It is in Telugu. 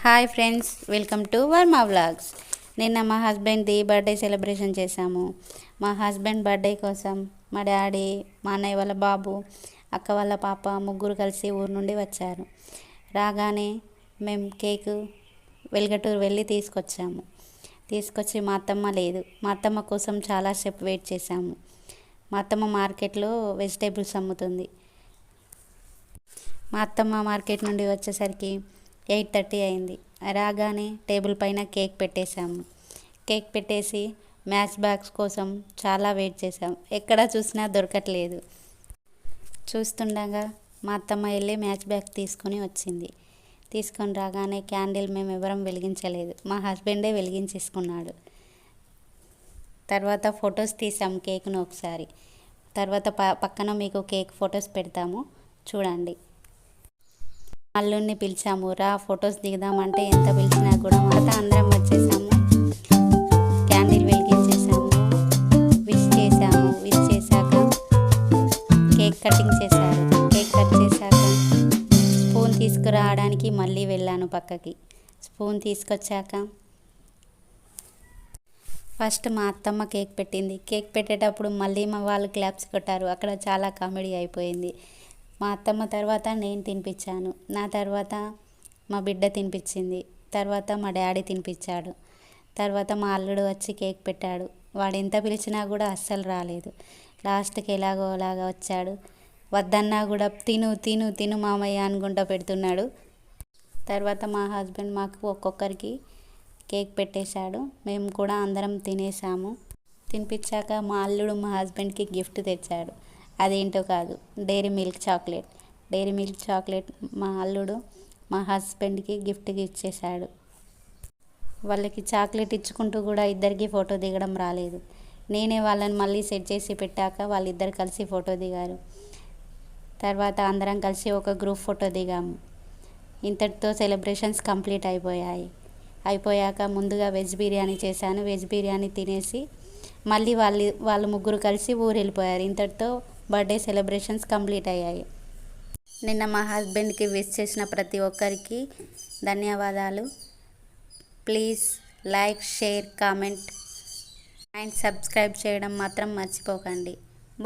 Hi friends, welcome to Varma vlogs. నిన్న మా హస్బెండ్ది బర్త్డే సెలబ్రేషన్ చేశాము. మా హస్బెండ్ బర్త్డే కోసం మా డాడీ, మా అన్నయ్య వాళ్ళ బాబు, అక్క వాళ్ళ పాప ముగ్గురు కలిసి ఊరు నుండి వచ్చారు. రాగానే మేము కేకు వెల్గటూరు వెళ్ళి తీసుకొచ్చి మా అత్తమ్మ లేదు. మా అత్తమ్మ కోసం చాలాసేపు వెయిట్ చేశాము. మా అత్తమ్మ మార్కెట్లో వెజిటేబుల్స్ అమ్ముతుంది. మా అత్తమ్మ మార్కెట్ నుండి వచ్చేసరికి 8:30 అయింది. రాగానే టేబుల్ పైన కేక్ పెట్టేశాము. కేక్ పెట్టేసి మ్యాచ్ బాక్స్ కోసం చాలా వెయిట్ చేసాం. ఎక్కడ చూసినా దొరకట్లేదు. చూస్తుండగా మా అత్తమ్మ వెళ్ళి మ్యాచ్ బాక్స్ తీసుకొని రాగానే క్యాండిల్ మేము ఎవరం వెలిగించలేదు. మా హస్బెండే వెలిగించేసుకున్నాడు. తర్వాత ఫొటోస్ తీసాం కేక్ను ఒకసారి. తర్వాత పక్కన మీకు కేక్ ఫొటోస్ పెడతాము, చూడండి. అల్లుడిని పిలిచాము, రా ఫొటోస్ దిగుదామంటే ఎంత పిలిచినా కూడా తర్వాత అందరం వచ్చేసాము. క్యాండిల్ వెలిగించేసాము, విష్ చేశాక కేక్ కటింగ్ చేశారు. కేక్ కట్ చేశాక స్పూన్ తీసుకురావడానికి మళ్ళీ వెళ్ళాను పక్కకి. స్పూన్ తీసుకొచ్చాక ఫస్ట్ మా అత్తమ్మ కేక్ పెట్టింది. కేక్ పెట్టేటప్పుడు మళ్ళీ మా వాళ్ళు క్లాప్స్ కొట్టారు. అక్కడ చాలా కామెడీ అయిపోయింది. మా అత్తమ్మ తర్వాత నేను తినిపించాను. నా తర్వాత మా బిడ్డ తినిపించింది. తర్వాత మా డాడీ తినిపించాడు. తర్వాత మా అల్లుడు వచ్చి కేక్ పెట్టాడు. వాడు ఎంత పిలిచినా కూడా అస్సలు రాలేదు. లాస్ట్కి ఎలాగో అలాగా వచ్చాడు. వద్దన్నా కూడా తిను తిను తిను మామయ్య అనుకుంటా పెడుతున్నాడు. తర్వాత మా హస్బెండ్ మాకు ఒక్కొక్కరికి కేక్ పెట్టేశాడు. మేము కూడా అందరం తినేసాము. తినిపించాక మా అల్లుడు మా హస్బెండ్కి గిఫ్ట్ తెచ్చాడు. అదేంటో కాదు, డైరీ మిల్క్ చాక్లెట్ మా అల్లుడు మా హస్బెండ్కి గిఫ్ట్గా ఇచ్చేశాడు. వాళ్ళకి చాక్లెట్ ఇచ్చుకుంటూ కూడా ఇద్దరికి ఫోటో దిగడం రాలేదు. నేనే వాళ్ళని మళ్ళీ సెట్ చేసి పెట్టాక వాళ్ళిద్దరు కలిసి ఫోటో దిగారు. తర్వాత అందరం కలిసి ఒక గ్రూప్ ఫోటో దిగాము. ఇంతటితో సెలబ్రేషన్స్ కంప్లీట్ అయిపోయాక ముందుగా వెజ్ బిర్యానీ చేశాను. వెజ్ బిర్యానీ తినేసి మళ్ళీ వాళ్ళు ముగ్గురు కలిసి ఊరు వెళ్ళిపోయారు. ఇంతటితో బర్త్డే సెలబ్రేషన్స్ కంప్లీట్ అయ్యాయి. నిన్న మా హస్బెండ్కి విష్ చేసిన ప్రతి ఒక్కరికి ధన్యవాదాలు. Please like, share, comment and subscribe చేయడం మాత్రం మర్చిపోకండి.